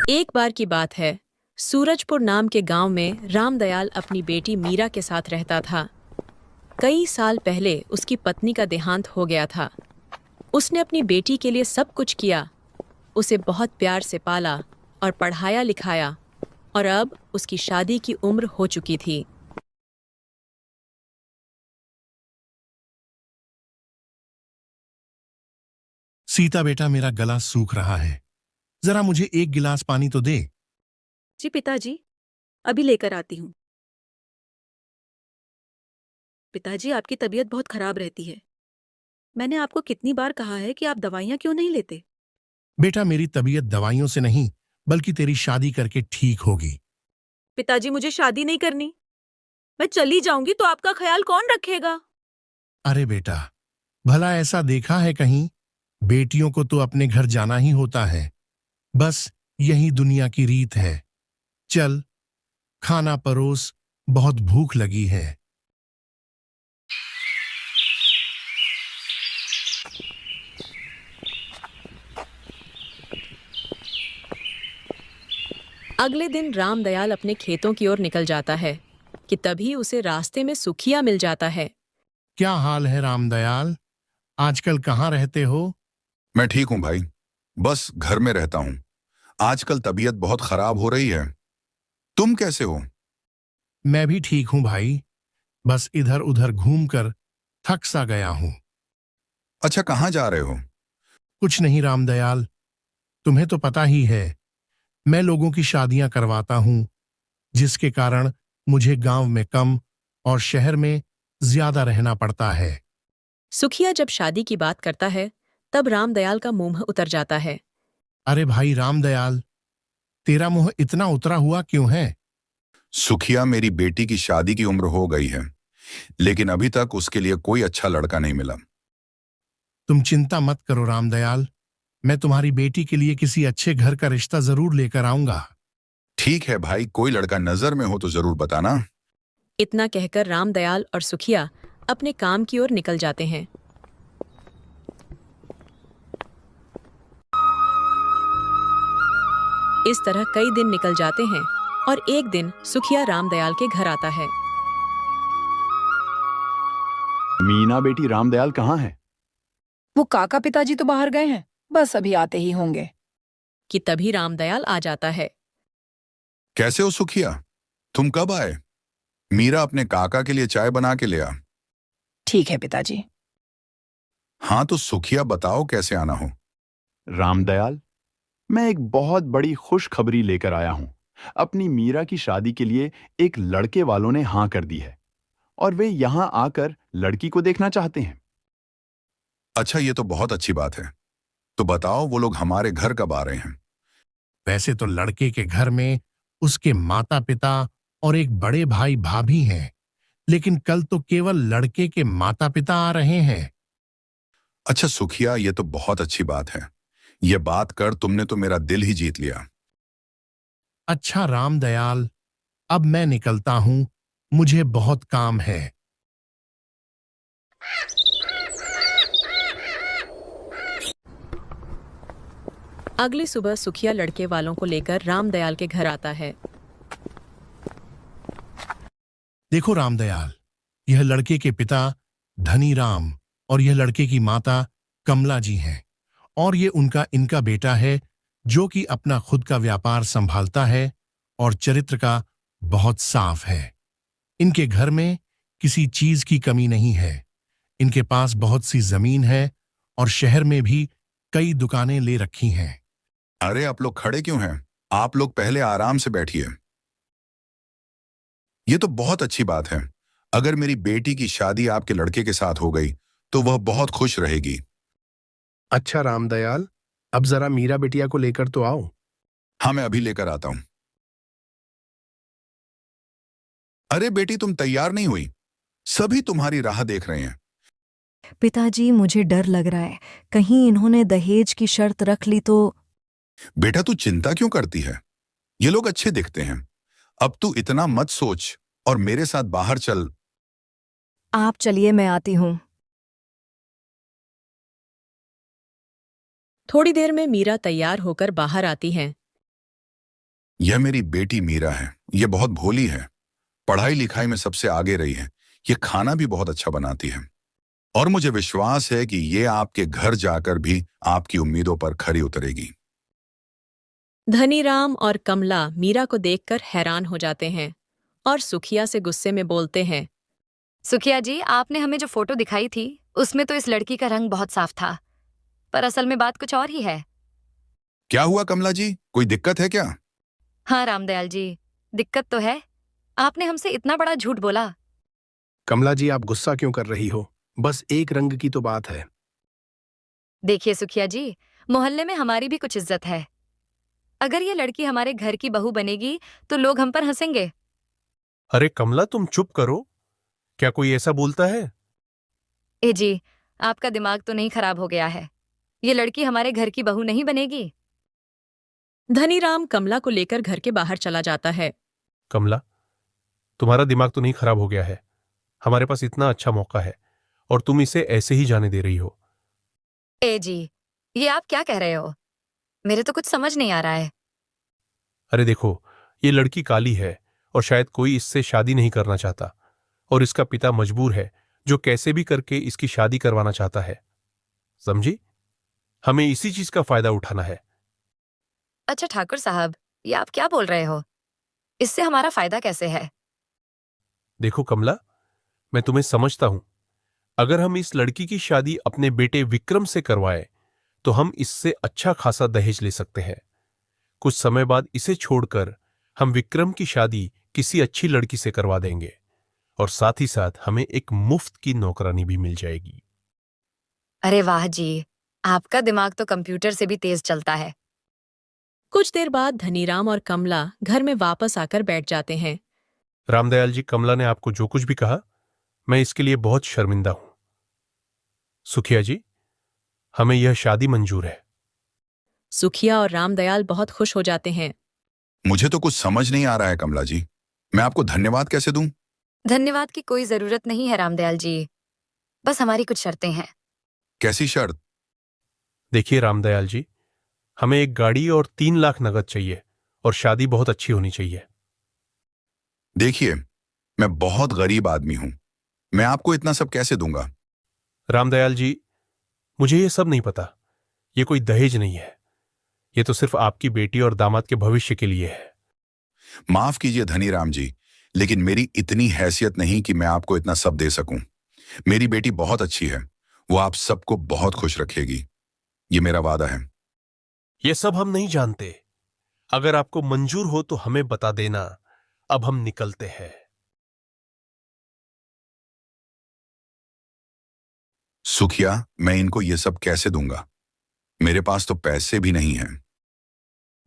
एक बार की बात है, सूरजपुर नाम के गांव में रामदयाल अपनी बेटी मीरा के साथ रहता था। कई साल पहले उसकी पत्नी का देहांत हो गया था। उसने अपनी बेटी के लिए सब कुछ किया, उसे बहुत प्यार से पाला और पढ़ाया लिखाया, और अब उसकी शादी की उम्र हो चुकी थी। सीता बेटा, मेरा गला सूख रहा है, जरा मुझे एक गिलास पानी तो दे। जी पिताजी, अभी लेकर आती हूँ। पिताजी, आपकी तबीयत बहुत खराब रहती है। मैंने आपको कितनी बार कहा है कि आप दवाइयाँ क्यों नहीं लेते? बेटा, मेरी तबीयत दवाइयों से नहीं बल्कि तेरी शादी करके ठीक होगी। पिताजी, मुझे शादी नहीं करनी। मैं चली जाऊंगी तो आपका ख्याल कौन रखेगा? अरे बेटा, भला ऐसा देखा है कहीं? बेटियों को तो अपने घर जाना ही होता है। बस यही दुनिया की रीत है। चल, खाना परोस, बहुत भूख लगी है। अगले दिन रामदयाल अपने खेतों की ओर निकल जाता है कि तभी उसे रास्ते में सुखिया मिल जाता है। क्या हाल है रामदयाल? आजकल कहाँ रहते हो? मैं ठीक हूँ भाई। बस घर में रहता हूँ। आजकल तबीयत बहुत खराब हो रही है। तुम कैसे हो? मैं भी ठीक हूं भाई, बस इधर उधर घूमकर थक सा गया हूं। अच्छा, कहाँ जा रहे हो? कुछ नहीं रामदयाल, तुम्हें तो पता ही है, मैं लोगों की शादियां करवाता हूं, जिसके कारण मुझे गांव में कम और शहर में ज्यादा रहना पड़ता है। सुखिया जब शादी की बात करता है, तब रामदयाल का मुंह उतर जाता है। अरे भाई रामदयाल, तेरा मुंह इतना उतरा हुआ क्यों है? सुखिया, मेरी बेटी की शादी की उम्र हो गई है, लेकिन अभी तक उसके लिए कोई अच्छा लड़का नहीं मिला। तुम चिंता मत करो रामदयाल, मैं तुम्हारी बेटी के लिए किसी अच्छे घर का रिश्ता जरूर लेकर आऊंगा। ठीक है भाई, कोई लड़का नजर में हो तो जरूर बताना। इतना कहकर रामदयाल और सुखिया अपने काम की ओर निकल जाते हैं। इस तरह कई दिन निकल जाते हैं और एक दिन सुखिया रामदयाल के घर आता है। मीना बेटी, रामदयाल कहाँ है? वो काका पिताजी तो बाहर गए हैं, बस अभी आते ही होंगे। कि तभी रामदयाल आ जाता है। कैसे हो सुखिया? तुम कब आए? मीरा अपने काका के लिए चाय बना के ले आ। ठीक है पिताजी। हाँ तो सुखिया, बताओ कैसे आना हो। रामदयाल, मैं एक बहुत बड़ी खुशखबरी लेकर आया हूं। अपनी मीरा की शादी के लिए एक लड़के वालों ने हां कर दी है और वे यहां आकर लड़की को देखना चाहते हैं। अच्छा, ये तो बहुत अच्छी बात है। तो बताओ, वो लोग हमारे घर कब आ रहे हैं? वैसे तो लड़के के घर में उसके माता पिता और एक बड़े भाई भाभी हैं, लेकिन कल तो केवल लड़के के माता पिता आ रहे हैं। अच्छा सुखिया, ये तो बहुत अच्छी बात है। ये बात कर तुमने तो मेरा दिल ही जीत लिया। अच्छा रामदयाल, अब मैं निकलता हूं, मुझे बहुत काम है। अगली सुबह सुखिया लड़के वालों को लेकर रामदयाल के घर आता है। देखो रामदयाल, यह लड़के के पिता धनी राम और यह लड़के की माता कमला जी हैं, और ये इनका बेटा है, जो कि अपना खुद का व्यापार संभालता है और चरित्र का बहुत साफ है। इनके घर में किसी चीज की कमी नहीं है। इनके पास बहुत सी जमीन है और शहर में भी कई दुकानें ले रखी हैं। अरे आप लोग खड़े क्यों हैं? आप लोग पहले आराम से बैठिए। ये तो बहुत अच्छी बात है। अगर मेरी बेटी की शादी आपके लड़के के साथ हो गई तो वह बहुत खुश रहेगी। अच्छा रामदयाल, अब जरा मीरा बिटिया को लेकर तो आओ। हाँ, मैं अभी लेकर आता हूं। अरे बेटी, तुम तैयार नहीं हुई? सभी तुम्हारी राह देख रहे हैं। पिताजी, मुझे डर लग रहा है, कहीं इन्होंने दहेज की शर्त रख ली तो। बेटा, तू चिंता क्यों करती है? ये लोग अच्छे दिखते हैं। अब तू इतना मत सोच और मेरे साथ बाहर चल। आप चलिए, मैं आती हूँ। थोड़ी देर में मीरा तैयार होकर बाहर आती हैं। यह मेरी बेटी मीरा है। यह बहुत भोली है, पढ़ाई लिखाई में सबसे आगे रही है। यह खाना भी बहुत अच्छा बनाती है और मुझे विश्वास है कि यह आपके घर जाकर भी आपकी उम्मीदों पर खरी उतरेगी। धनीराम और कमला मीरा को देखकर हैरान हो जाते हैं और सुखिया से गुस्से में बोलते हैं। सुखिया जी, आपने हमें जो फोटो दिखाई थी उसमें तो इस लड़की का रंग बहुत साफ था, पर असल में बात कुछ और ही है। क्या हुआ कमला जी, कोई दिक्कत है क्या? हाँ रामदयाल जी, दिक्कत तो है। आपने हमसे इतना बड़ा झूठ बोला। कमला जी, आप गुस्सा क्यों कर रही हो? बस एक रंग की तो बात है। देखिए सुखिया जी, मोहल्ले में हमारी भी कुछ इज्जत है। अगर ये लड़की हमारे घर की बहू बनेगी तो लोग हम पर हंसेंगे। अरे कमला, तुम चुप करो। क्या कोई ऐसा बोलता है? ए जी, आपका दिमाग तो नहीं खराब हो गया है? ये लड़की हमारे घर की बहू नहीं बनेगी। धनीराम कमला को लेकर घर के बाहर चला जाता है। कमला, तुम्हारा दिमाग तो नहीं खराब हो गया है? हमारे पास इतना अच्छा मौका है और तुम इसे ऐसे ही जाने दे रही हो। ए जी, ये आप क्या कह रहे हो? मेरे तो कुछ समझ नहीं आ रहा है। अरे देखो, ये लड़की काली है और शायद कोई इससे शादी नहीं करना चाहता और इसका पिता मजबूर है, जो कैसे भी करके इसकी शादी करवाना चाहता है। समझी? हमें इसी चीज का फायदा उठाना है। अच्छा ठाकुर साहब, ये आप क्या बोल रहे हो? इससे हमारा फायदा कैसे है? देखो कमला, मैं तुम्हें समझता हूं। अगर हम इस लड़की की शादी अपने बेटे विक्रम से करवाएं तो हम इससे अच्छा खासा दहेज ले सकते हैं। कुछ समय बाद इसे छोड़कर हम विक्रम की शादी किसी अच्छी लड़की से करवा देंगे और साथ ही साथ हमें एक मुफ्त की नौकरानी भी मिल जाएगी। अरे वाह जी, आपका दिमाग तो कंप्यूटर से भी तेज चलता है। कुछ देर बाद धनीराम और कमला घर में वापस आकर बैठ जाते हैं। रामदयाल जी, कमला ने आपको जो कुछ भी कहा, मैं इसके लिए बहुत शर्मिंदा हूं। सुखिया जी, हमें यह शादी मंजूर है। सुखिया और रामदयाल बहुत खुश हो जाते हैं। मुझे तो कुछ समझ नहीं आ रहा है कमला जी, मैं आपको धन्यवाद कैसे दूं? धन्यवाद की कोई जरूरत नहीं है रामदयाल जी, बस हमारी कुछ शर्तें हैं। कैसी शर्त? देखिए रामदयाल जी, हमें एक गाड़ी और 3 लाख नगद चाहिए और शादी बहुत अच्छी होनी चाहिए। देखिए, मैं बहुत गरीब आदमी हूं, मैं आपको इतना सब कैसे दूंगा? रामदयाल जी, मुझे ये सब नहीं पता। ये कोई दहेज नहीं है, ये तो सिर्फ आपकी बेटी और दामाद के भविष्य के लिए है। माफ कीजिए धनीराम जी, लेकिन मेरी इतनी हैसियत नहीं कि मैं आपको इतना सब दे सकूं। मेरी बेटी बहुत अच्छी है, वो आप सबको बहुत खुश रखेगी, ये मेरा वादा है। ये सब हम नहीं जानते। अगर आपको मंजूर हो तो हमें बता देना। अब हम निकलते हैं। सुखिया, मैं इनको ये सब कैसे दूंगा? मेरे पास तो पैसे भी नहीं हैं।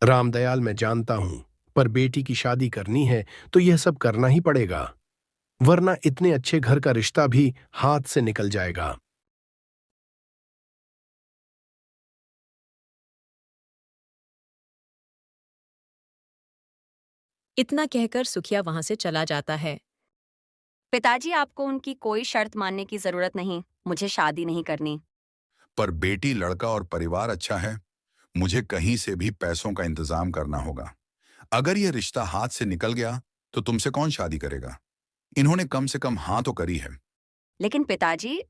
रामदयाल, मैं जानता हूं, पर बेटी की शादी करनी है तो यह सब करना ही पड़ेगा, वरना इतने अच्छे घर का रिश्ता भी हाथ से निकल जाएगा। इतना कहकर सुखिया वहां से चला जाता है। पिताजी, आपको उनकी कोई शर्त मानने की जरूरत नहीं। मुझे शादी नहीं करनी। पर बेटी, लड़का और परिवार अच्छा है, मुझे कहीं से भी पैसों का इंतजाम करना होगा। अगर यह रिश्ता हाथ से निकल गया तो तुमसे कौन शादी करेगा? इन्होंने कम से कम हाँ तो करी है। लेकिन पिताजी।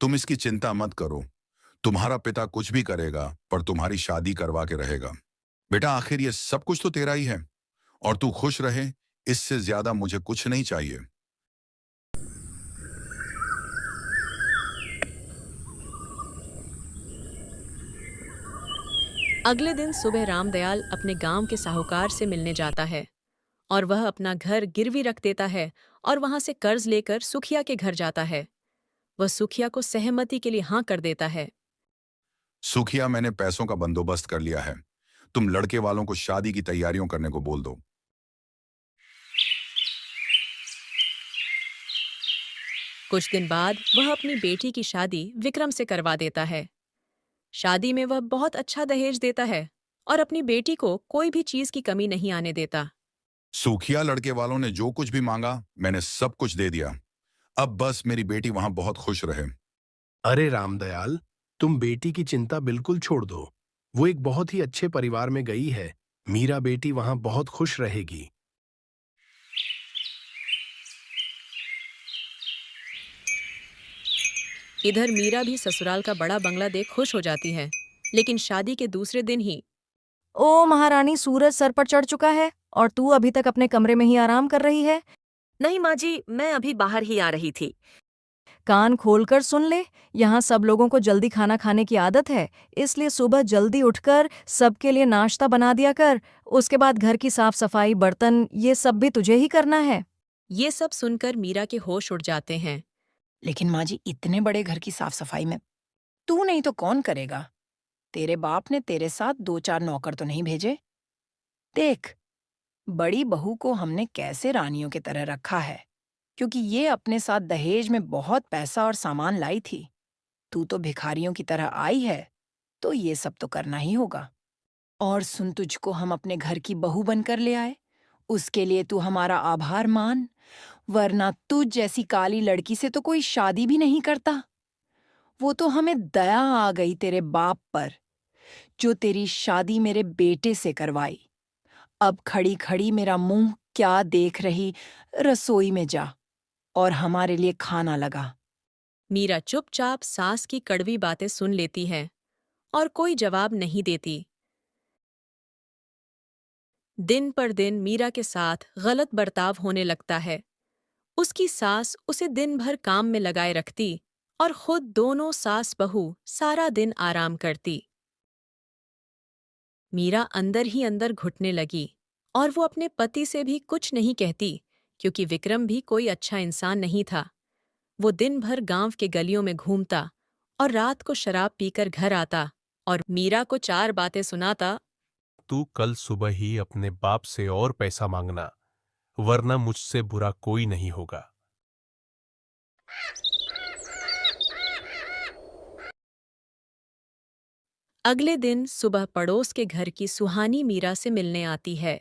तुम इसकी चिंता मत करो, तुम्हारा पिता कुछ भी करेगा पर तुम्हारी शादी करवा के रहेगा। बेटा, आखिर ये सब कुछ तो तेरा ही है और तू खुश रहे, इससे ज्यादा मुझे कुछ नहीं चाहिए। अगले दिन सुबह रामदयाल अपने गांव के साहूकार से मिलने जाता है और वह अपना घर गिरवी रख देता है और वहां से कर्ज लेकर सुखिया के घर जाता है। वह सुखिया को सहमति के लिए हाँ कर देता है। सुखिया, मैंने पैसों का बंदोबस्त कर लिया है, तुम लड़के वालों को शादी की तैयारियों करने को बोल दो। कुछ दिन बाद वह अपनी बेटी की शादी विक्रम से करवा देता है। शादी में वह बहुत अच्छा दहेज देता है और अपनी बेटी को कोई भी चीज की कमी नहीं आने देता। सुखिया, लड़के वालों ने जो कुछ भी मांगा मैंने सब कुछ दे दिया। अब बस मेरी बेटी वहां बहुत खुश रहे। अरे रामदयाल, तुम बेटी की चिंता बिल्कुल छोड़ दो। वो एक बहुत ही अच्छे परिवार में गई है। मीरा बेटी वहां बहुत खुश रहेगी। इधर मीरा भी ससुराल का बड़ा बंगला देख खुश हो जाती है, लेकिन शादी के दूसरे दिन ही ओ महारानी, सूरज सर पर चढ़ चुका है और तू अभी तक अपने कमरे में ही आराम कर रही है। नहीं माँ जी, मैं अभी बाहर ही आ रही थी। कान खोलकर सुन ले, यहाँ सब लोगों को जल्दी खाना खाने की आदत है, इसलिए सुबह जल्दी उठकर सबके लिए नाश्ता बना दिया कर। उसके बाद घर की साफ सफाई, बर्तन, ये सब भी तुझे ही करना है। ये सब सुनकर मीरा के होश उड़ जाते हैं। लेकिन माँ जी, इतने बड़े घर की साफ सफाई में तू नहीं तो कौन करेगा? तेरे बाप ने तेरे साथ 2-4 नौकर तो नहीं भेजे? देख, बड़ी बहू को हमने कैसे रानियों की तरह रखा है, क्योंकि ये अपने साथ दहेज में बहुत पैसा और सामान लाई थी। तू तो भिखारियों की तरह आई है, तो ये सब तो करना ही होगा। और सुन, तुझको हम अपने घर की बहू बनकर ले आए, उसके लिए तू हमारा आभार मान, वरना तुझ जैसी काली लड़की से तो कोई शादी भी नहीं करता। वो तो हमें दया आ गई तेरे बाप पर, जो तेरी शादी मेरे बेटे से करवाई। अब खड़ी खड़ी मेरा मुंह क्या देख रही, रसोई में जा और हमारे लिए खाना लगा। मीरा चुपचाप सास की कड़वी बातें सुन लेती है और कोई जवाब नहीं देती। दिन पर दिन मीरा के साथ गलत बर्ताव होने लगता है। उसकी सास उसे दिन भर काम में लगाए रखती और खुद दोनों सास बहू सारा दिन आराम करती। मीरा अंदर ही अंदर घुटने लगी और वो अपने पति से भी कुछ नहीं कहती, क्योंकि विक्रम भी कोई अच्छा इंसान नहीं था। वो दिन भर गांव के गलियों में घूमता और रात को शराब पीकर घर आता और मीरा को 4 बातें सुनाता। तू कल सुबह ही अपने बाप से और पैसा मांगना, वरना मुझसे बुरा कोई नहीं होगा। अगले दिन सुबह पड़ोस के घर की सुहानी मीरा से मिलने आती है।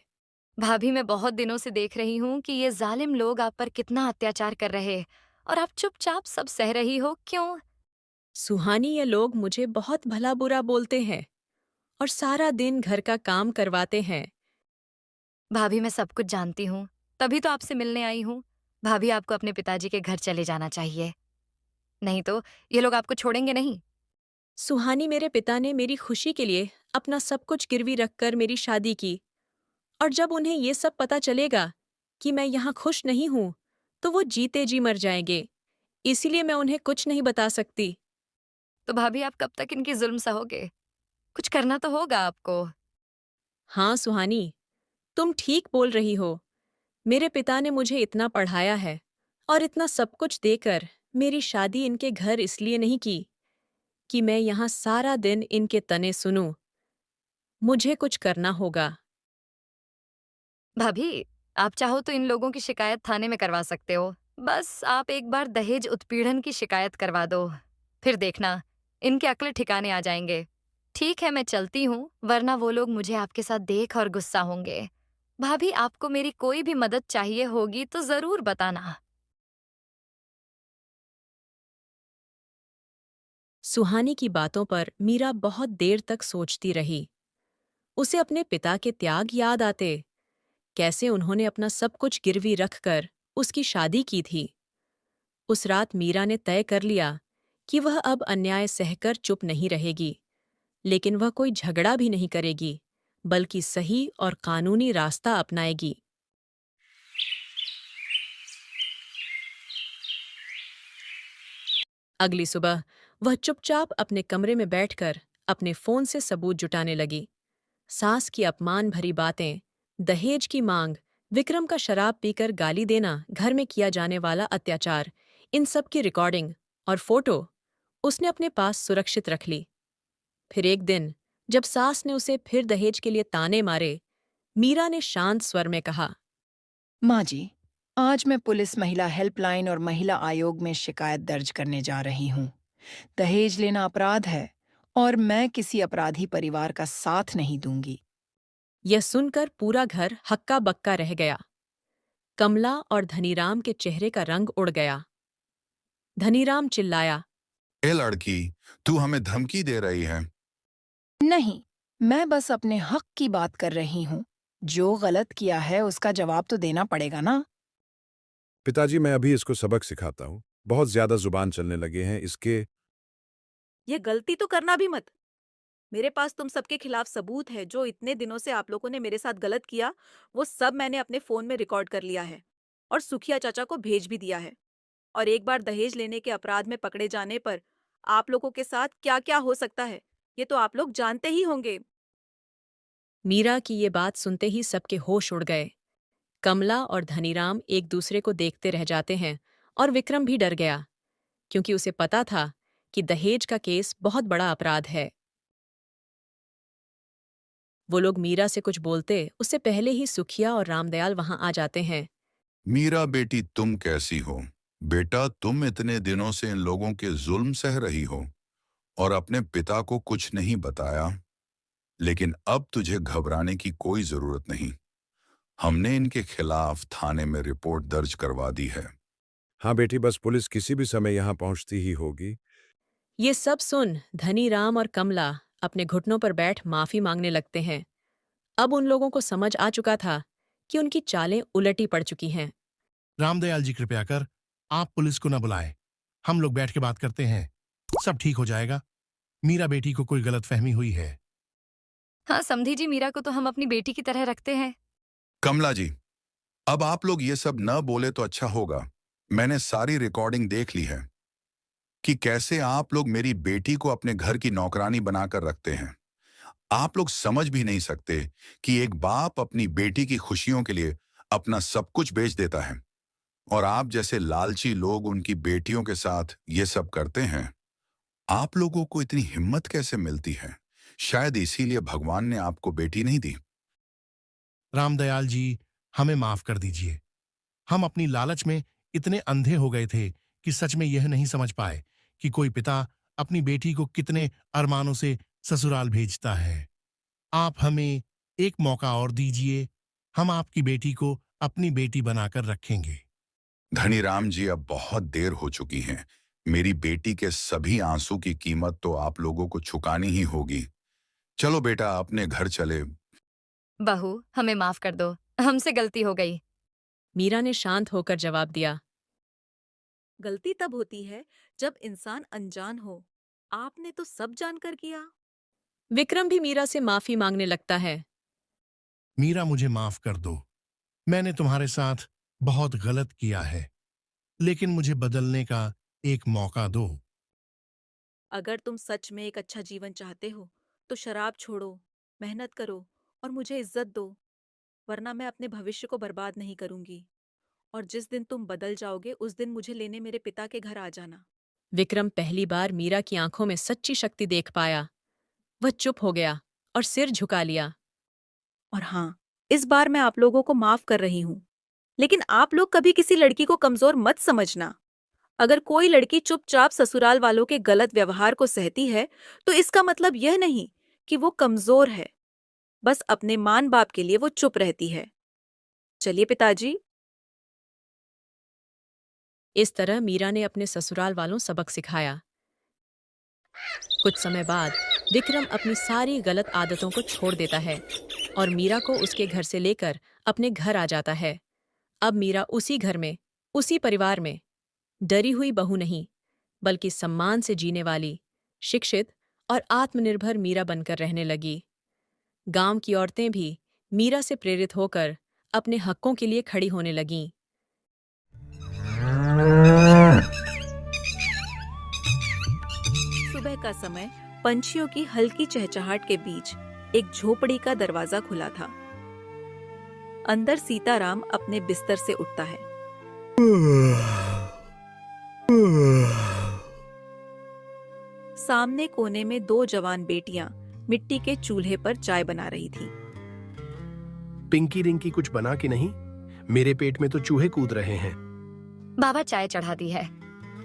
भाभी, मैं बहुत दिनों से देख रही हूँ कि ये जालिम लोग आप पर कितना अत्याचार कर रहे हैं और आप चुपचाप सब सह रही हो, क्यों? सुहानी, ये लोग मुझे बहुत भला बुरा बोलते हैं और सारा दिन घर का काम करवाते हैं। भाभी, मैं सब कुछ जानती हूँ, तभी तो आपसे मिलने आई हूँ। भाभी, आपको अपने पिताजी के घर चले जाना चाहिए, नहीं तो ये लोग आपको छोड़ेंगे नहीं। सुहानी, मेरे पिता ने मेरी खुशी के लिए अपना सब कुछ गिरवी रखकर मेरी शादी की, और जब उन्हें ये सब पता चलेगा कि मैं यहाँ खुश नहीं हूँ, तो वो जीते जी मर जाएंगे। इसीलिए मैं उन्हें कुछ नहीं बता सकती। तो भाभी, आप कब तक इनकी जुल्म सहोगे? कुछ करना तो होगा आपको। हाँ सुहानी, तुम ठीक बोल रही हो। मेरे पिता ने मुझे इतना पढ़ाया है और इतना सब कुछ देकर मेरी शादी इनके घर इसलिए नहीं की कि मैं यहाँ सारा दिन इनके तने सुनूं। मुझे कुछ करना होगा। भाभी, आप चाहो तो इन लोगों की शिकायत थाने में करवा सकते हो। बस आप एक बार दहेज उत्पीड़न की शिकायत करवा दो, फिर देखना इनके अक्ल ठिकाने आ जाएंगे। ठीक है, मैं चलती हूँ, वरना वो लोग मुझे आपके साथ देख और गुस्सा होंगे। भाभी, आपको मेरी कोई भी मदद चाहिए होगी तो जरूर बताना। सुहानी की बातों पर मीरा बहुत देर तक सोचती रही। उसे अपने पिता के त्याग याद आते, कैसे उन्होंने अपना सब कुछ गिरवी रखकर उसकी शादी की थी। उस रात मीरा ने तय कर लिया कि वह अब अन्याय सहकर चुप नहीं रहेगी, लेकिन वह कोई झगड़ा भी नहीं करेगी, बल्कि सही और कानूनी रास्ता अपनाएगी। अगली सुबह वह चुपचाप अपने कमरे में बैठकर अपने फोन से सबूत जुटाने लगी। सास की अपमान भरी बातें, दहेज की मांग, विक्रम का शराब पीकर गाली देना, घर में किया जाने वाला अत्याचार, इन सब की रिकॉर्डिंग और फोटो उसने अपने पास सुरक्षित रख ली। फिर एक दिन जब सास ने उसे फिर दहेज के लिए ताने मारे, मीरा ने शांत स्वर में कहा, माँ जी, आज मैं पुलिस महिला हेल्पलाइन और महिला आयोग में शिकायत दर्ज करने जा रही हूँ। दहेज लेना अपराध है और मैं किसी अपराधी परिवार का साथ नहीं दूंगी। यह सुनकर पूरा घर हक्का बक्का रह गया। कमला और धनीराम के चेहरे का रंग उड़ गया। धनीराम चिल्लाया, ए लड़की, तू हमें धमकी दे रही है? नहीं, मैं बस अपने हक की बात कर रही हूँ। जो गलत किया है उसका जवाब तो देना पड़ेगा ना। पिताजी, मैं अभी इसको सबक सिखाता हूँ। बहुत ज्यादा जुबान चलने लगे हैं इसके। ये गलती तो करना भी मत। मेरे पास तुम सबके खिलाफ सबूत है। जो इतने दिनों से आप लोगों ने मेरे साथ गलत किया, वो सब मैंने अपने फोन में रिकॉर्ड कर लिया है और सुखिया चाचा को भेज भी दिया है। और एक बार दहेज लेने के अपराध में पकड़े जाने पर आप लोगों के साथ क्या क्या हो सकता है, ये तो आप लोग जानते ही होंगे। मीरा की ये बात सुनते ही सबके होश उड़ गए। कमला और धनीराम एक दूसरे को देखते रह जाते हैं और विक्रम भी डर गया, क्योंकि उसे पता था कि दहेज का केस बहुत बड़ा अपराध है। वो लोग मीरा से कुछ बोलते उससे पहले ही सुखिया और रामदयाल वहां आ जाते हैं। मीरा बेटी, तुम कैसी हो? बेटा, तुम इतने दिनों से इन लोगों के जुल्म सह रही हो और अपने पिता को कुछ नहीं बताया, लेकिन अब तुझे घबराने की कोई जरूरत नहीं। हमने इनके खिलाफ थाने में रिपोर्ट दर्ज करवा दी है। हाँ बेटी, बस पुलिस किसी भी समय यहाँ पहुँचती ही होगी। ये सब सुन धनीराम और कमला अपने घुटनों पर बैठ माफी मांगने लगते हैं। अब उन लोगों को समझ आ चुका था कि उनकी चालें उलटी पड़ चुकी हैं। रामदयाल जी, कृपया कर आप पुलिस को न बुलाएं। हम लोग बैठ के बात करते हैं, सब ठीक हो जाएगा। मीरा बेटी को कोई गलतफहमी हुई है। हाँ समधी जी, मीरा को तो हम अपनी बेटी की तरह रखते हैं। कमला जी, अब आप लोग ये सब न बोले तो अच्छा होगा। मैंने सारी रिकॉर्डिंग देख ली है कि कैसे आप लोग मेरी बेटी को अपने घर की नौकरानी बनाकर रखते हैं। आप लोग समझ भी नहीं सकते कि एक बाप अपनी बेटी की खुशियों के लिए अपना सब कुछ बेच देता है, और आप जैसे लालची लोग उनकी बेटियों के साथ ये सब करते हैं। आप लोगों को इतनी हिम्मत कैसे मिलती है? शायद इसीलिए भगवान ने आपको बेटी नहीं दी। रामदयाल जी, हमें माफ कर दीजिए। हम अपनी लालच में इतने अंधे हो गए थे कि सच में यह नहीं समझ पाए कि कोई पिता अपनी बेटी को कितने अरमानों से ससुराल भेजता है। आप हमें एक मौका और दीजिए, हम आपकी बेटी को अपनी बेटी बनाकर रखेंगे। धनीराम जी, अब बहुत देर हो चुकी है। मेरी बेटी के सभी आंसू की कीमत तो आप लोगों को चुकानी ही होगी। चलो बेटा, अपने घर चले। बहू, हमें माफ कर दो, हमसे गलती हो गई। मीरा ने शांत होकर जवाब दिया। गलती तब होती है जब इंसान अनजान हो। आपने तो सब जानकर किया। विक्रम भी मीरा से माफी मांगने लगता है। मीरा, मुझे माफ कर दो। मैंने तुम्हारे साथ बहुत गलत किया है, लेकिन मुझे बदलने का एक मौका दो। अगर तुम सच में एक अच्छा जीवन चाहते हो तो शराब छोड़ो, मेहनत करो और मुझे इज्जत दो, वरना मैं अपने भविष्य को बर्बाद नहीं करूंगी। और जिस दिन तुम बदल जाओगे उस दिन मुझे लेने मेरे पिता के घर आ जाना। विक्रम पहली बार मीरा की आंखों में सच्ची शक्ति देख पाया। वह चुप हो गया और सिर झुका लिया। और हाँ, इस बार मैं आप लोगों को माफ कर रही हूँ, लेकिन आप लोग कभी किसी लड़की को कमजोर मत समझना। अगर कोई लड़की चुपचाप ससुराल वालों के गलत व्यवहार को सहती है तो इसका मतलब यह नहीं कि वो कमजोर है। बस अपने मां बाप के लिए वो चुप रहती है। चलिए पिताजी। इस तरह मीरा ने अपने ससुराल वालों सबक सिखाया। कुछ समय बाद विक्रम अपनी सारी गलत आदतों को छोड़ देता है और मीरा को उसके घर से लेकर अपने घर आ जाता है। अब मीरा उसी घर में, उसी परिवार में डरी हुई बहू नहीं, बल्कि सम्मान से जीने वाली, शिक्षित और आत्मनिर्भर मीरा बनकर रहने लगी। गांव की औरतें भी मीरा से प्रेरित होकर अपने हकों के लिए खड़ी होने लगीं। सुबह का समय पंछियों की हल्की चहचहाट के बीच एक झोपड़ी का दरवाजा खुला था। अंदर सीताराम अपने बिस्तर से उठता है। सामने कोने में दो जवान बेटियां मिट्टी के चूल्हे पर चाय बना रही थीं। पिंकी रिंकी कुछ बना कि नहीं? मेरे पेट में तो चूहे कूद रहे हैं। बाबा चाय चढ़ा दी है,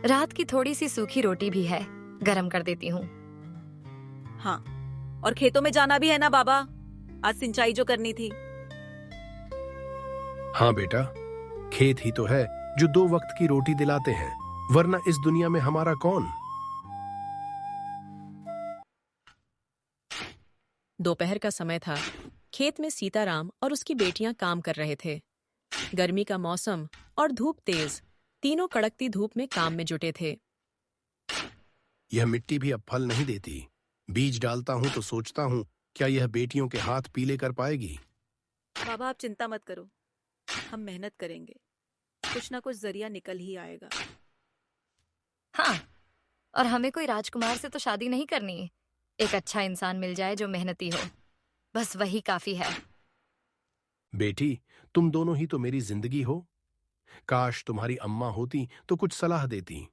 रात की थोड़ी सी सूखी रोटी भी है, गरम कर देती हूँ। हाँ, और खेतों में जाना भी है ना बाबा, आज सिंचाई जो करनी थी। हाँ बेटा, खेत ही तो है जो 2 वक्त की रोटी दिलाते हैं, वरना इस दुनिया में हमारा कौन। दोपहर का समय था। खेत में सीताराम और उसकी बेटियां काम कर रहे थे। गर्मी का मौसम और धूप तेज, तीनों कड़कती धूप में काम में जुटे थे। यह मिट्टी भी अब फल नहीं देती। बीज डालता हूं तो सोचता हूं, क्या यह बेटियों के हाथ पीले कर पाएगी? बाबा आप चिंता मत करो, हम मेहनत करेंगे, कुछ ना कुछ जरिया निकल ही आएगा। हाँ, और हमें कोई राजकुमार से तो शादी नहीं करनी। एक अच्छा इंसान मिल जाए जो मेहनती हो, बस वही काफी है। बेटी, तुम दोनों ही तो मेरी जिंदगी हो। काश तुम्हारी अम्मा होती तो कुछ सलाह देती।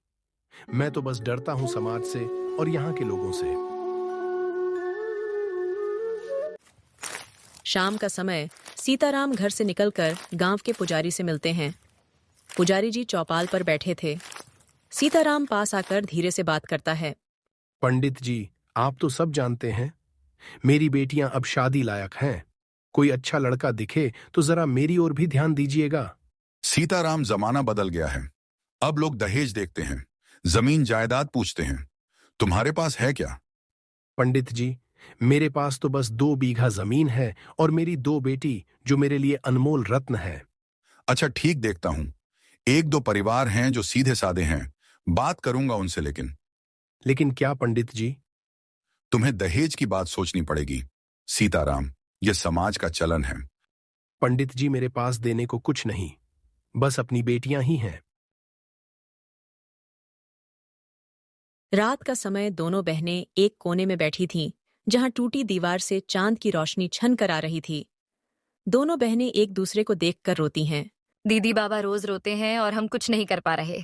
मैं तो बस डरता हूं समाज से और यहाँ के लोगों से। शाम का समय सीताराम घर से निकलकर गांव के पुजारी से मिलते हैं। पुजारी जी चौपाल पर बैठे थे। सीताराम पास आकर धीरे से बात करता है। पंडित जी, आप तो सब जानते हैं, मेरी बेटियां अब शादी लायक हैं। कोई अच्छा लड़का दिखे तो जरा मेरी ओर भी ध्यान दीजिएगा। सीताराम, जमाना बदल गया है। अब लोग दहेज देखते हैं, जमीन जायदाद पूछते हैं। तुम्हारे पास है क्या? पंडित जी, मेरे पास तो बस 2 बीघा जमीन है और मेरी 2 बेटी, जो मेरे लिए अनमोल रत्न है। अच्छा ठीक, देखता हूं। 1-2 परिवार हैं जो सीधे साधे हैं, बात करूंगा उनसे। लेकिन क्या पंडित जी? तुम्हें दहेज की बात सोचनी पड़ेगी सीताराम, यह समाज का चलन है। पंडित जी, मेरे पास देने को कुछ नहीं, बस अपनी बेटियां ही हैं। रात का समय दोनों बहनें एक कोने में बैठी थीं, जहां टूटी दीवार से चांद की रोशनी छन कर आ रही थी। दोनों बहनें एक दूसरे को देखकर रोती हैं। दीदी बाबा रोज रोते हैं और हम कुछ नहीं कर पा रहे।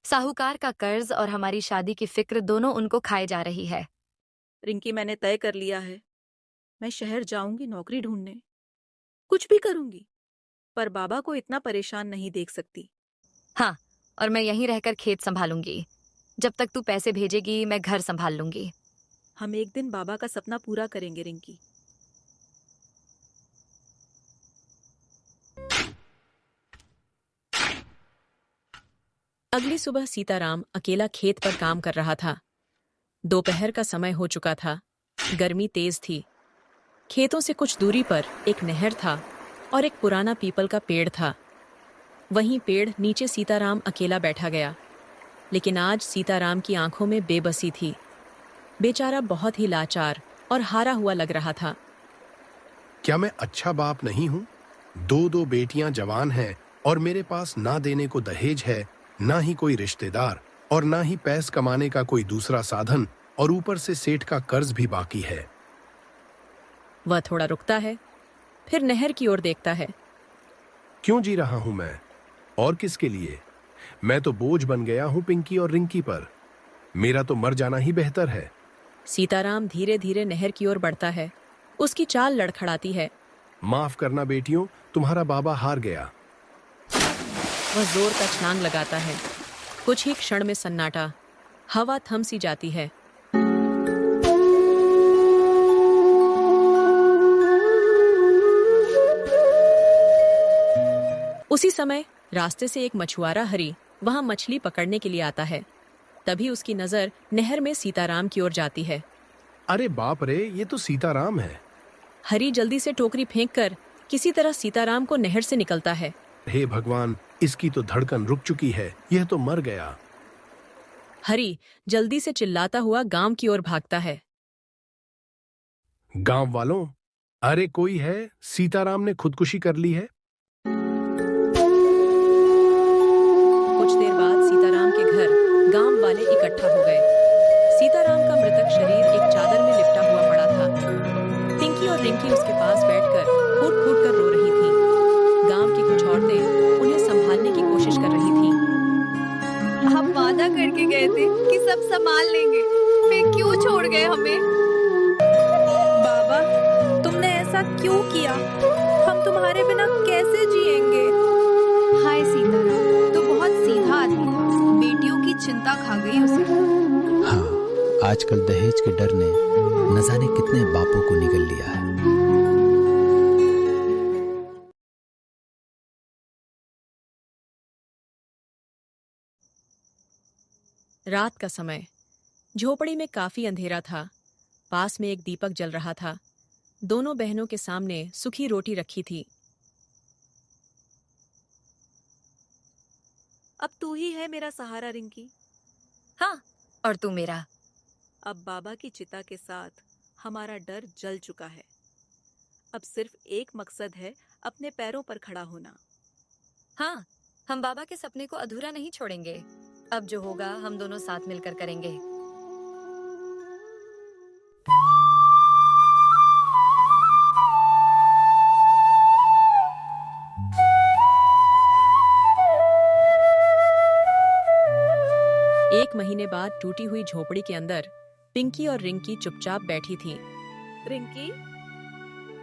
साहूकार का कर्ज और हमारी शादी की फिक्र दोनों उनको खाए जा रही है। रिंकी, मैंने तय कर लिया है, मैं शहर जाऊंगी नौकरी ढूंढने, कुछ भी करूंगी, पर बाबा को इतना परेशान नहीं देख सकती। हाँ, और मैं यहीं रहकर खेत संभालूंगी। जब तक तू पैसे भेजेगी मैं घर संभाल लूंगी। हम एक दिन बाबा का सपना पूरा करेंगे रिंकी। अगली सुबह सीताराम अकेला खेत पर काम कर रहा था। दोपहर का समय हो चुका था। गर्मी तेज थी। खेतों से कुछ दूरी पर एक नहर था और एक पुराना पीपल का पेड़ था। वहीं पेड़ नीचे सीताराम अकेला बैठा गया। लेकिन आज सीताराम की आंखों में बेबसी थी। बेचारा बहुत ही लाचार और हारा हुआ लग रहा था। क्या मैं अच्छा बाप नहीं हूं? 2 बेटियां जवान हैं और मेरे पास ना देने को दहेज है, ना ही कोई रिश्तेदार, और ना ही पैस कमाने का कोई दूसरा साधन, और ऊपर से सेठ का कर्ज भी बाकी है। वह थोड़ा रुकता है, फिर नहर की ओर देखता है। क्यों जी रहा हूं मैं? और किसके लिए? मैं तो बोझ बन गया हूं पिंकी और रिंकी पर। मेरा तो मर जाना ही बेहतर है। सीताराम धीरे धीरे नहर की ओर बढ़ता है। उसकी चाल लड़खड़ाती है। माफ करना बेटियों, तुम्हारा बाबा हार गया। वह जोर का छलांग लगाता है। कुछ ही क्षण में सन्नाटा, हवा थम सी जाती है। उसी समय रास्ते से एक मछुआरा हरी वहां मछली पकड़ने के लिए आता है। तभी उसकी नजर नहर में सीताराम की ओर जाती है। अरे बाप रे, ये तो सीताराम है। हरी जल्दी से टोकरी फेंककर किसी तरह सीताराम को नहर से निकलता है। हे भगवान, इसकी तो धड़कन रुक चुकी है, यह तो मर गया। हरी जल्दी से चिल्लाता हुआ गांव की ओर भागता है। गांव वालों, अरे कोई है, सीताराम ने खुदकुशी कर ली है। कुछ देर बाद सीताराम के घर गांव वाले इकट्ठा हो गए। सीताराम का मृतक शरीर एक चादर में लिपटा हुआ पड़ा था। पिंकी और रिंकी उसके पास बैठकर फूट फूट कर रो रही थीं। गांव की कुछ औरतें उन्हें संभालने की कोशिश कर रही थीं। हम वादा करके गए थे कि सब संभाल लेंगे, फिर क्यों छोड़ गए हमें? बाबा, तुमने ऐसा क्यों किया? हम तुम्हारे बिना कैसे जिएंगे? हाय सीताराम, तो बहुत सीधा आदमी था, बेटियों की चिंता खा गई उसे। हाँ, आजकल दहेज के डर ने न जाने कितने बापों को निगल लिया है। रात का समय। झोपड़ी में काफी अंधेरा था। पास में एक दीपक जल रहा था। दोनों बहनों के सामने सूखी रोटी रखी थी। अब तू ही है मेरा सहारा रिंकी। हाँ, और तू मेरा। अब बाबा की चिता के साथ हमारा डर जल चुका है। अब सिर्फ एक मकसद है, अपने पैरों पर खड़ा होना। हाँ, हम बाबा के सपने को अधूरा नहीं छोड़ेंगे। अब जो होगा हम दोनों साथ मिलकर करेंगे। एक महीने बाद टूटी हुई झोपड़ी के अंदर पिंकी और रिंकी चुपचाप बैठी थी। रिंकी,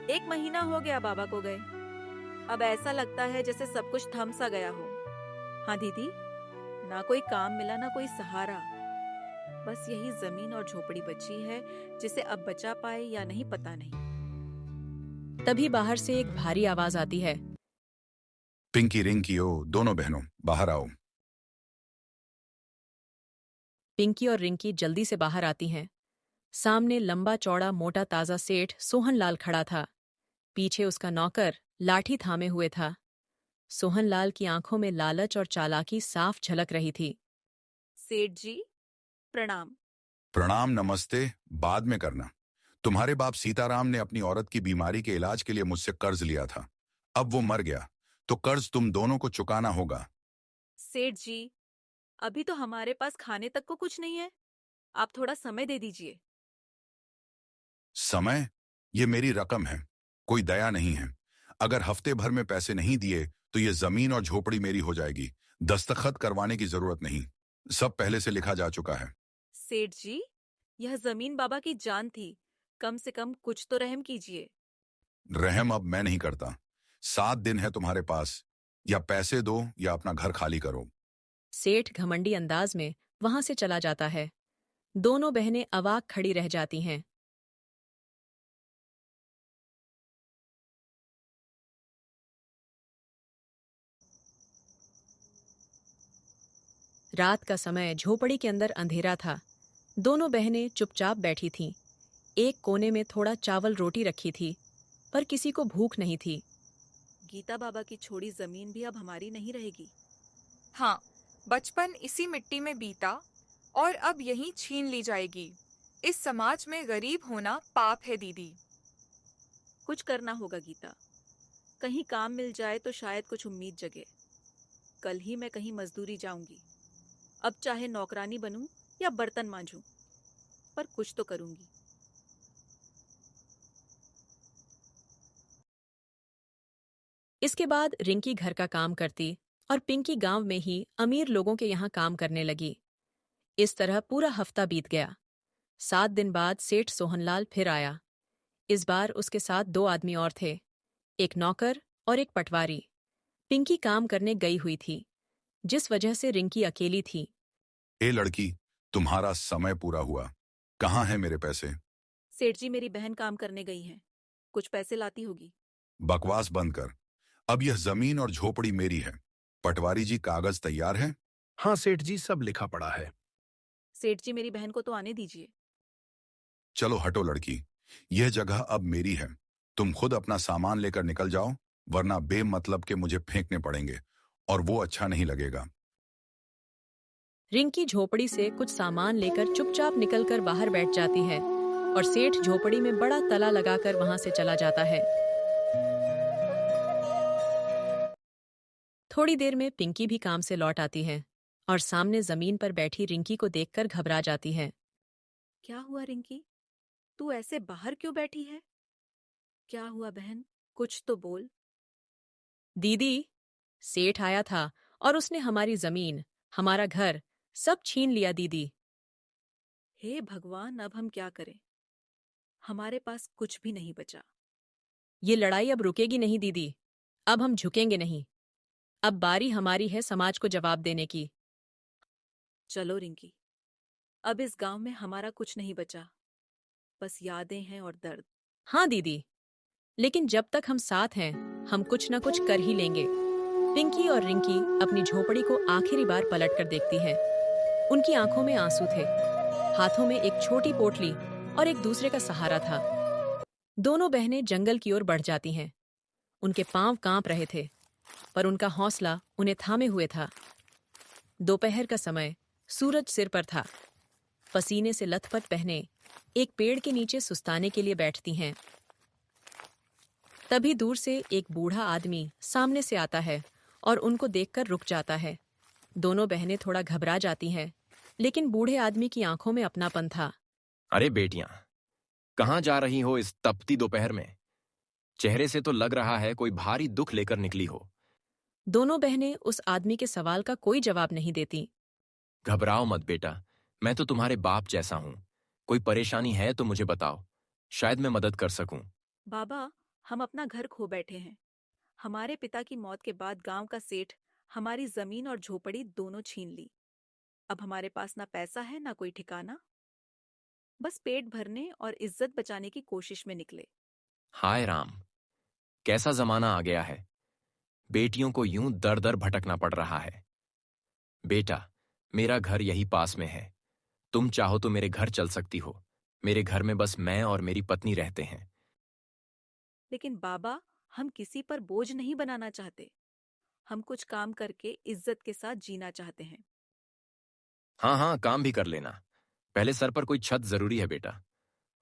1 महीना हो गया बाबा को गए। अब ऐसा लगता है जैसे सब कुछ थम सा गया हो। हाँ दीदी, ना कोई काम मिला ना कोई सहारा। बस यही जमीन और झोपड़ी बची है, जिसे अब बचा पाए या नहीं पता नहीं। तभी बाहर से एक भारी आवाज आती है। पिंकी, रिंकी, ओ दोनों बहनों बाहर आओ। पिंकी और रिंकी जल्दी से बाहर आती हैं। सामने लंबा चौड़ा मोटा ताजा सेठ सोहनलाल खड़ा था। पीछे उसका नौकर लाठी थामे हुए था। सोहनलाल की आंखों में लालच और चालाकी साफ झलक रही थी। सेठ जी, प्रणाम। प्रणाम नमस्ते बाद में करना। तुम्हारे बाप सीताराम ने अपनी औरत की बीमारी के इलाज के लिए मुझसे कर्ज लिया था। अब वो मर गया तो कर्ज तुम दोनों को चुकाना होगा। सेठ जी, अभी तो हमारे पास खाने तक को कुछ नहीं है। आप थोड़ा समय दे दीजिए। समय? ये मेरी रकम है, कोई दया नहीं है। अगर हफ्ते भर में पैसे नहीं दिए तो ये जमीन और झोपड़ी मेरी हो जाएगी। दस्तखत करवाने की जरूरत नहीं, सब पहले से लिखा जा चुका है। सेठ जी, यह जमीन बाबा की जान थी। कम से कम कुछ तो रहम कीजिए। रहम अब मैं नहीं करता। 7 दिन है तुम्हारे पास, या पैसे दो या अपना घर खाली करो। सेठ घमंडी अंदाज में वहां से चला जाता है। दोनों बहनें अवाक खड़ी रह जाती हैं। रात का समय झोपड़ी के अंदर अंधेरा था। दोनों बहनें चुपचाप बैठी थीं। एक कोने में थोड़ा चावल रोटी रखी थी, पर किसी को भूख नहीं थी। गीता बाबा की छोड़ी जमीन भी अब हमारी नहीं रहेगी। हाँ, बचपन इसी मिट्टी में बीता और अब यहीं छीन ली जाएगी। इस समाज में गरीब होना पाप है दीदी। कुछ करना होगा गीता। कहीं काम मिल जाए तो शायद कुछ उम्मीद जगे। कल ही मैं कहीं मजदूरी जाऊंगी। अब चाहे नौकरानी बनूं या बर्तन मांजूं, पर कुछ तो करूंगी। इसके बाद रिंकी घर का काम करती और पिंकी गांव में ही अमीर लोगों के यहाँ काम करने लगी। इस तरह पूरा हफ्ता बीत गया। 7 दिन बाद सेठ सोहनलाल फिर आया। इस बार उसके साथ 2 आदमी और थे, एक नौकर और एक पटवारी। पिंकी काम करने गई हुई थी, जिस वजह से रिंकी अकेली थी। ए लड़की, तुम्हारा समय पूरा हुआ। कहाँ है मेरे पैसे? सेठ जी, मेरी बहन काम करने गई है, कुछ पैसे लाती होगी। बकवास बंद कर। अब यह जमीन और झोपड़ी मेरी है। पटवारी जी, कागज तैयार है? हाँ सेठ जी, सब लिखा पड़ा है। सेठ जी, मेरी बहन को तो आने दीजिए। चलो हटो लड़की, यह जगह अब मेरी है। तुम खुद अपना सामान लेकर निकल जाओ, वरना बेमतलब के मुझे फेंकने पड़ेंगे और वो अच्छा नहीं लगेगा। रिंकी झोपड़ी से कुछ सामान लेकर चुपचाप निकलकर बाहर बैठ जाती है और सेठ झोपड़ी में बड़ा तला लगाकर वहां से चला जाता है। थोड़ी देर में पिंकी भी काम से लौट आती है और सामने जमीन पर बैठी रिंकी को देखकर घबरा जाती है। क्या हुआ रिंकी? तू ऐसे बाहर क्यों बैठी है? क्या हुआ बहन? कुछ तो बोल। दीदी, सेठ आया था और उसने हमारी जमीन, हमारा घर सब छीन लिया दीदी। हे भगवान, अब हम क्या करें? हमारे पास कुछ भी नहीं बचा। ये लड़ाई अब रुकेगी नहीं दीदी। अब हम झुकेंगे नहीं। अब बारी हमारी है समाज को जवाब देने की। चलो रिंकी, अब इस गांव में हमारा कुछ नहीं बचा, बस यादें हैं और दर्द। हाँ दीदी, लेकिन जब तक हम साथ हैं, हम कुछ न कुछ कर ही लेंगे। पिंकी और रिंकी अपनी झोपड़ी को आखिरी बार पलट कर देखती हैं। उनकी आंखों में आंसू थे, हाथों में एक छोटी पोटली और एक दूसरे का सहारा था। दोनों बहनें जंगल की ओर बढ़ जाती हैं। उनके पांव कांप रहे थे, पर उनका हौसला उन्हें थामे हुए था। दोपहर का समय, सूरज सिर पर था। पसीने से लथपथ बहनें एक पेड़ के नीचे सुस्ताने के लिए बैठती हैं। तभी दूर से एक बूढ़ा आदमी सामने से आता है और उनको देखकर रुक जाता है। दोनों बहनें थोड़ा घबरा जाती हैं, लेकिन बूढ़े आदमी की आंखों में अपनापन था। अरे बेटियां, कहाँ जा रही हो इस तपती दोपहर में? चेहरे से तो लग रहा है कोई भारी दुख लेकर निकली हो। दोनों बहनें उस आदमी के सवाल का कोई जवाब नहीं देती। घबराओ मत बेटा, मैं तो तुम्हारे बाप जैसा हूं। कोई परेशानी है तो मुझे बताओ, शायद मैं मदद कर सकूं। बाबा, हम अपना घर खो बैठे हैं। हमारे पिता की मौत के बाद गांव का सेठ हमारी जमीन और झोपड़ी दोनों छीन ली। अब हमारे पास ना पैसा है ना कोई ठिकाना। बस पेट भरने और इज्जत बचाने की कोशिश में निकले। हाय राम, कैसा जमाना आ गया है। बेटियों को यूं दर दर भटकना पड़ रहा है। बेटा, मेरा घर यही पास में है। तुम चाहो तो मेरे घर चल सकती हो। मेरे घर में बस मैं और मेरी पत्नी रहते हैं। लेकिन बाबा, हम किसी पर बोझ नहीं बनाना चाहते। हम कुछ काम करके इज्जत के साथ जीना चाहते हैं। हाँ हाँ, काम भी कर लेना। पहले सर पर कोई छत जरूरी है बेटा,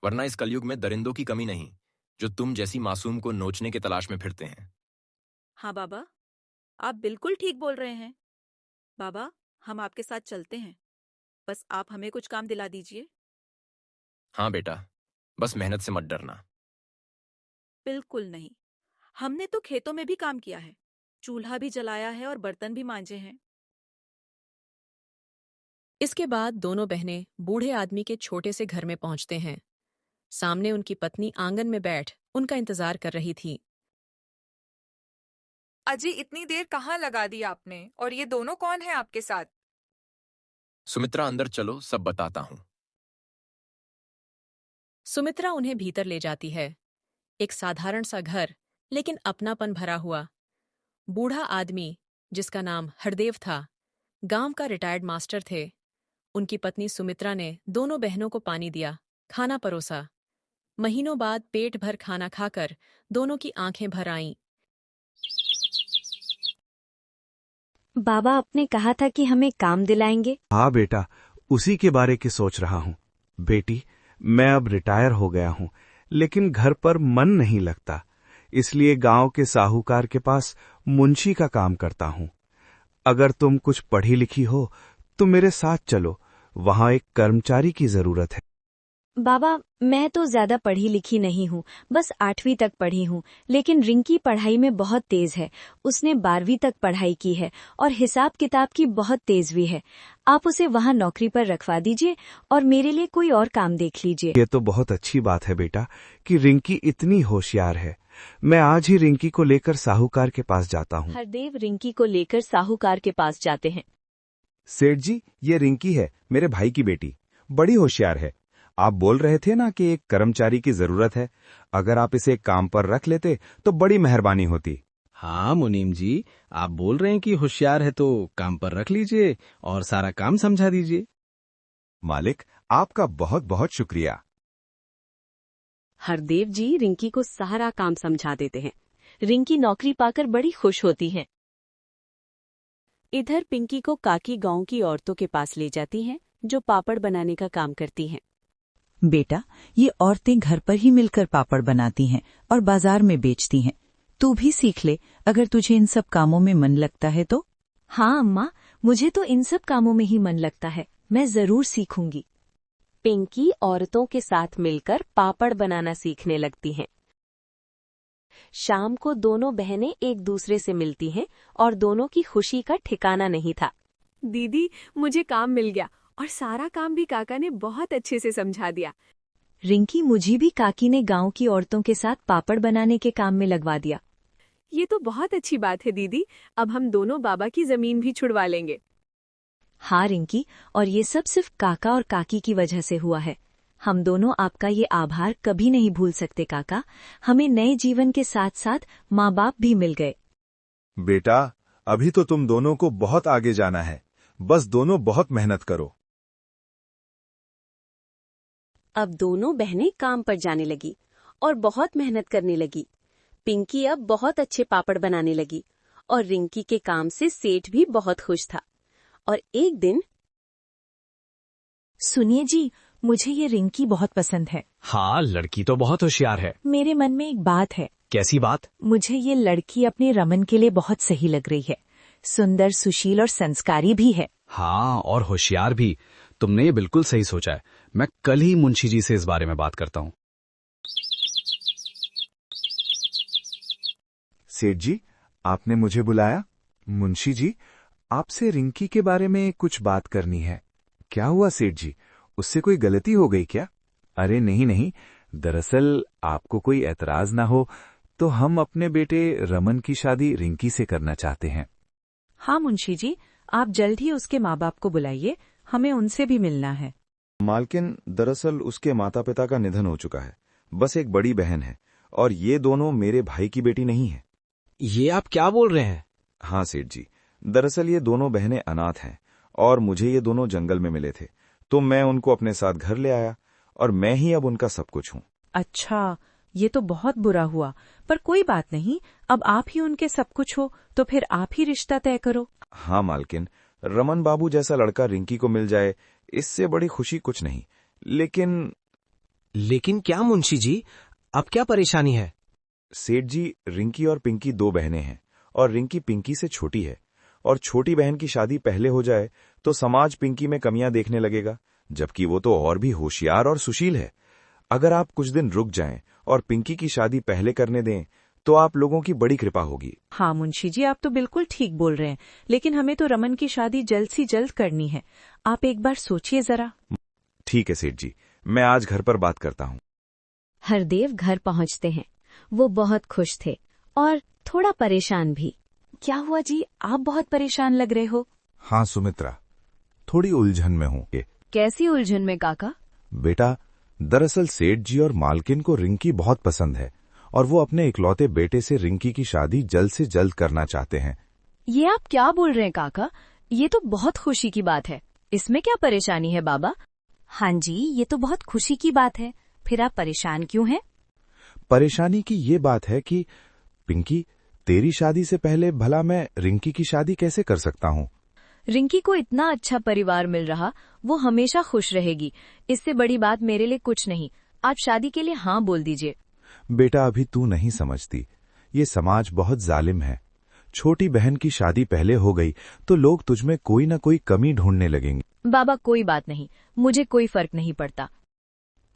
वरना इस कलयुग में दरिंदों की कमी नहीं जो तुम जैसी मासूम को नोचने की तलाश में फिरते हैं। हाँ बाबा, आप बिल्कुल ठीक बोल रहे हैं। बाबा, हम आपके साथ चलते हैं। बस आप हमें कुछ काम दिला दीजिए। हाँ बेटा, बस मेहनत से मत डरना। बिल्कुल नहीं। हमने तो खेतों में भी काम किया है, चूल्हा भी जलाया है और बर्तन भी मांजे हैं। इसके बाद दोनों बहनें बूढ़े आदमी के छोटे से घर में पहुंचते हैं। सामने उनकी पत्नी आंगन में बैठ उनका इंतजार कर रही थी। अजी, इतनी देर कहाँ लगा दी आपने? और ये दोनों कौन है आपके साथ? सुमित्रा, अंदर चलो, सब बताता हूं। सुमित्रा उन्हें भीतर ले जाती है। एक साधारण सा घर, लेकिन अपनापन भरा हुआ। बूढ़ा आदमी, जिसका नाम हरदेव था, गांव का रिटायर्ड मास्टर थे। उनकी पत्नी सुमित्रा ने दोनों बहनों को पानी दिया, खाना परोसा। महीनों बाद पेट भर खाना खाकर दोनों की आंखें भर आईं। बाबा, आपने कहा था कि हमें काम दिलाएंगे। हाँ बेटा, उसी के बारे की सोच रहा हूँ। बेटी, मैं अब रिटायर हो गया हूँ, लेकिन घर पर मन नहीं लगता, इसलिए गांव के साहूकार के पास मुंशी का काम करता हूँ। अगर तुम कुछ पढ़ी लिखी हो तो मेरे साथ चलो, वहां एक कर्मचारी की जरूरत है। बाबा, मैं तो ज्यादा पढ़ी लिखी नहीं हूँ, बस 8वीं तक पढ़ी हूँ, लेकिन रिंकी पढ़ाई में बहुत तेज है। उसने 12वीं तक पढ़ाई की है और हिसाब किताब की बहुत तेज भी है। आप उसे वहाँ नौकरी पर रखवा दीजिए और मेरे लिए कोई और काम देख लीजिए। ये तो बहुत अच्छी बात है बेटा कि रिंकी इतनी होशियार है। मैं आज ही रिंकी को लेकर साहूकार के पास जाता हूँ। हरदेव रिंकी को लेकर साहूकार के पास जाते हैं। सेठ जी, ये रिंकी है, मेरे भाई की बेटी, बड़ी होशियार है। आप बोल रहे थे ना कि एक कर्मचारी की जरूरत है। अगर आप इसे काम पर रख लेते तो बड़ी मेहरबानी होती। हाँ मुनीम जी, आप बोल रहे हैं कि होशियार है तो काम पर रख लीजिए और सारा काम समझा दीजिए। मालिक, आपका बहुत बहुत शुक्रिया। हरदेव जी रिंकी को सारा काम समझा देते हैं। रिंकी नौकरी पाकर बड़ी खुश होती है। इधर पिंकी को काकी गांव की औरतों के पास ले जाती हैं, जो पापड़ बनाने का काम करती हैं। बेटा, ये औरतें घर पर ही मिलकर पापड़ बनाती हैं और बाजार में बेचती हैं। तू भी सीख ले, अगर तुझे इन सब कामों में मन लगता है तो। हाँ अम्मा, मुझे तो इन सब कामों में ही मन लगता है, मैं जरूर सीखूंगी। पिंकी औरतों के साथ मिलकर पापड़ बनाना सीखने लगती हैं। शाम को दोनों बहनें एक दूसरे से मिलती हैं और दोनों की खुशी का ठिकाना नहीं था। दीदी, मुझे काम मिल गया और सारा काम भी काका ने बहुत अच्छे से समझा दिया। रिंकी, मुझे भी काकी ने गांव की औरतों के साथ पापड़ बनाने के काम में लगवा दिया। ये तो बहुत अच्छी बात है दीदी, अब हम दोनों बाबा की जमीन भी छुड़वा लेंगे। हाँ रिंकी, और ये सब सिर्फ काका और काकी की वजह से हुआ है। हम दोनों आपका ये आभार कभी नहीं भूल सकते काका। हमें नए जीवन के साथ साथ माँ बाप भी मिल गए। बेटा, अभी तो तुम दोनों को बहुत आगे जाना है, बस दोनों बहुत मेहनत करो। अब दोनों बहनें काम पर जाने लगी और बहुत मेहनत करने लगी। पिंकी अब बहुत अच्छे पापड़ बनाने लगी और रिंकी के काम से सेठ भी बहुत खुश था। और एक दिन, सुनिए जी, मुझे ये रिंकी बहुत पसंद है। हाँ, लड़की तो बहुत होशियार है। मेरे मन में एक बात है। कैसी बात? मुझे ये लड़की अपने रमन के लिए बहुत सही लग रही है। सुंदर, सुशील और संस्कारी भी है। हाँ, और होशियार भी। तुमने ये बिल्कुल सही सोचा है। मैं कल ही मुंशी जी से इस बारे में बात करता हूँ। सेठ जी, आपने मुझे बुलाया? मुंशी जी, आपसे रिंकी के बारे में कुछ बात करनी है। क्या हुआ सेठ जी, उससे कोई गलती हो गई क्या? अरे नहीं नहीं, दरअसल आपको कोई एतराज ना हो तो हम अपने बेटे रमन की शादी रिंकी से करना चाहते हैं। हाँ मुंशी जी, आप जल्द ही उसके माँ बाप को बुलाइए, हमें उनसे भी मिलना है। मालकिन, दरअसल उसके माता पिता का निधन हो चुका है। बस एक बड़ी बहन है और ये दोनों मेरे भाई की बेटी नहीं है। ये आप क्या बोल रहे हैं? हाँ सेठ जी, दरअसल ये दोनों बहनें अनाथ हैं और मुझे ये दोनों जंगल में मिले थे, तो मैं उनको अपने साथ घर ले आया और मैं ही अब उनका सब कुछ हूँ। अच्छा, ये तो बहुत बुरा हुआ, पर कोई बात नहीं, अब आप ही उनके सब कुछ हो तो फिर आप ही रिश्ता तय करो। हाँ मालकिन, रमन बाबू जैसा लड़का रिंकी को मिल जाए, इससे बड़ी खुशी कुछ नहीं। लेकिन क्या मुंशी जी, अब क्या परेशानी है? सेठ जी, रिंकी और पिंकी दो बहनें हैं और रिंकी पिंकी से छोटी है, और छोटी बहन की शादी पहले हो जाए तो समाज पिंकी में कमियां देखने लगेगा, जबकि वो तो और भी होशियार और सुशील है। अगर आप कुछ दिन रुक जाएं और पिंकी की शादी पहले करने दें तो आप लोगों की बड़ी कृपा होगी। हाँ मुंशी जी, आप तो बिल्कुल ठीक बोल रहे हैं, लेकिन हमें तो रमन की शादी जल्द से जल्द करनी है। आप एक बार सोचिए जरा। ठीक है सेठ जी, मैं आज घर पर बात करता हूँ। हरदेव घर पहुंचते हैं। वो बहुत खुश थे और थोड़ा परेशान भी। क्या हुआ जी, आप बहुत परेशान लग रहे हो? हाँ सुमित्रा, थोड़ी उलझन में हूँ। कैसी उलझन में काका? बेटा, दरअसल सेठ जी और मालकिन को रिंकी बहुत पसंद है और वो अपने इकलौते बेटे से रिंकी की शादी जल्द से जल्द करना चाहते हैं। ये आप क्या बोल रहे हैं काका? ये तो बहुत खुशी की बात है। इसमें क्या परेशानी है बाबा? हाँ जी, ये तो बहुत खुशी की बात है। फिर आप परेशान क्यों हैं? परेशानी की ये बात है कि पिंकी, तेरी शादी से पहले भला मैं रिंकी की शादी कैसे कर सकता हूँ? रिंकी को इतना अच्छा परिवार मिल रहा, वो हमेशा खुश रहेगी। इससे बड़ी बात मेरे लिए कुछ नहीं। आप शादी के लिए हाँ बोल दीजिए। बेटा, अभी तू नहीं समझती, ये समाज बहुत जालिम है। छोटी बहन की शादी पहले हो गई तो लोग तुझमें कोई न कोई कमी ढूंढने लगेंगे। बाबा कोई बात नहीं, मुझे कोई फर्क नहीं पड़ता।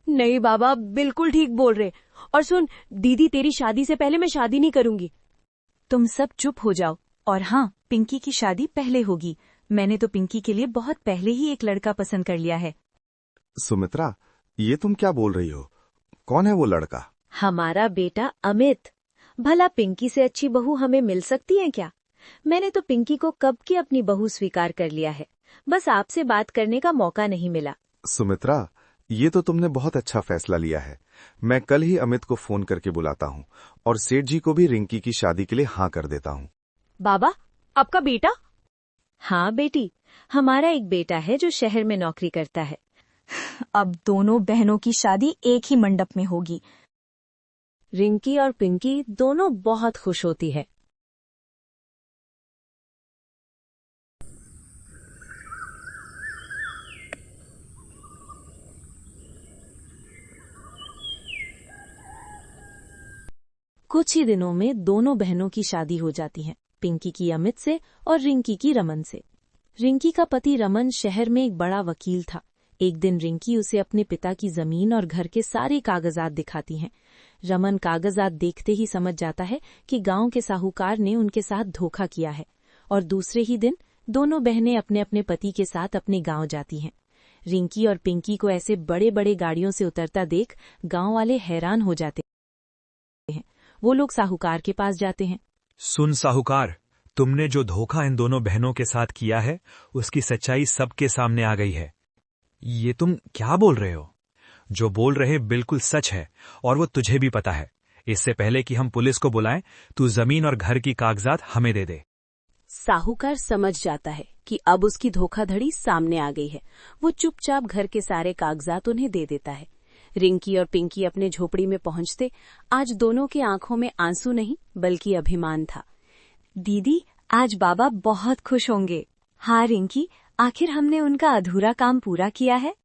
नहीं बाबा, बिल्कुल ठीक बोल रहे। और सुन दीदी, तेरी शादी से पहले मैं शादी नहीं करूंगी। तुम सब चुप हो जाओ। और हाँ, पिंकी की शादी पहले होगी। मैंने तो पिंकी के लिए बहुत पहले ही एक लड़का पसंद कर लिया है। सुमित्रा, ये तुम क्या बोल रही हो? कौन है वो लड़का? हमारा बेटा अमित। भला पिंकी से अच्छी बहू हमें मिल सकती है क्या? मैंने तो पिंकी को कब की अपनी बहू स्वीकार कर लिया है, बस आपसे बात करने का मौका नहीं मिला। सुमित्रा, ये तो तुमने बहुत अच्छा फैसला लिया है। मैं कल ही अमित को फोन करके बुलाता हूँ और सेठ जी को भी रिंकी की शादी के लिए हाँ कर देता हूँ। बाबा, आपका बेटा? हाँ बेटी, हमारा एक बेटा है जो शहर में नौकरी करता है। अब दोनों बहनों की शादी एक ही मंडप में होगी। रिंकी और पिंकी दोनों बहुत खुश होती है। कुछ ही दिनों में दोनों बहनों की शादी हो जाती है, पिंकी की अमित से और रिंकी की रमन से। रिंकी का पति रमन शहर में एक बड़ा वकील था। एक दिन रिंकी उसे अपने पिता की जमीन और घर के सारे कागजात दिखाती हैं। रमन कागजात देखते ही समझ जाता है कि गांव के साहूकार ने उनके साथ धोखा किया है, और दूसरे ही दिन दोनों बहनें अपने अपने पति के साथ अपने गांव जाती हैं। रिंकी और पिंकी को ऐसे बड़े बड़े गाड़ियों से उतरता देख गांव वाले हैरान हो जाते हैं। वो लोग साहूकार के पास जाते हैं। सुन साहूकार, तुमने जो धोखा इन दोनों बहनों के साथ किया है उसकी सच्चाई सबके सामने आ गई है। ये तुम क्या बोल रहे हो? जो बोल रहे बिल्कुल सच है और वो तुझे भी पता है। इससे पहले कि हम पुलिस को बुलाएं, तू जमीन और घर की कागजात हमें दे दे। साहूकार समझ जाता है कि अब उसकी धोखाधड़ी सामने आ गई है। वो चुपचाप घर के सारे कागजात उन्हें दे देता है। रिंकी और पिंकी अपने झोपड़ी में पहुंचते आज दोनों की आंखों में आंसू नहीं बल्कि अभिमान था। दीदी, आज बाबा बहुत खुश होंगे। हाँ रिंकी, आखिर हमने उनका अधूरा काम पूरा किया है।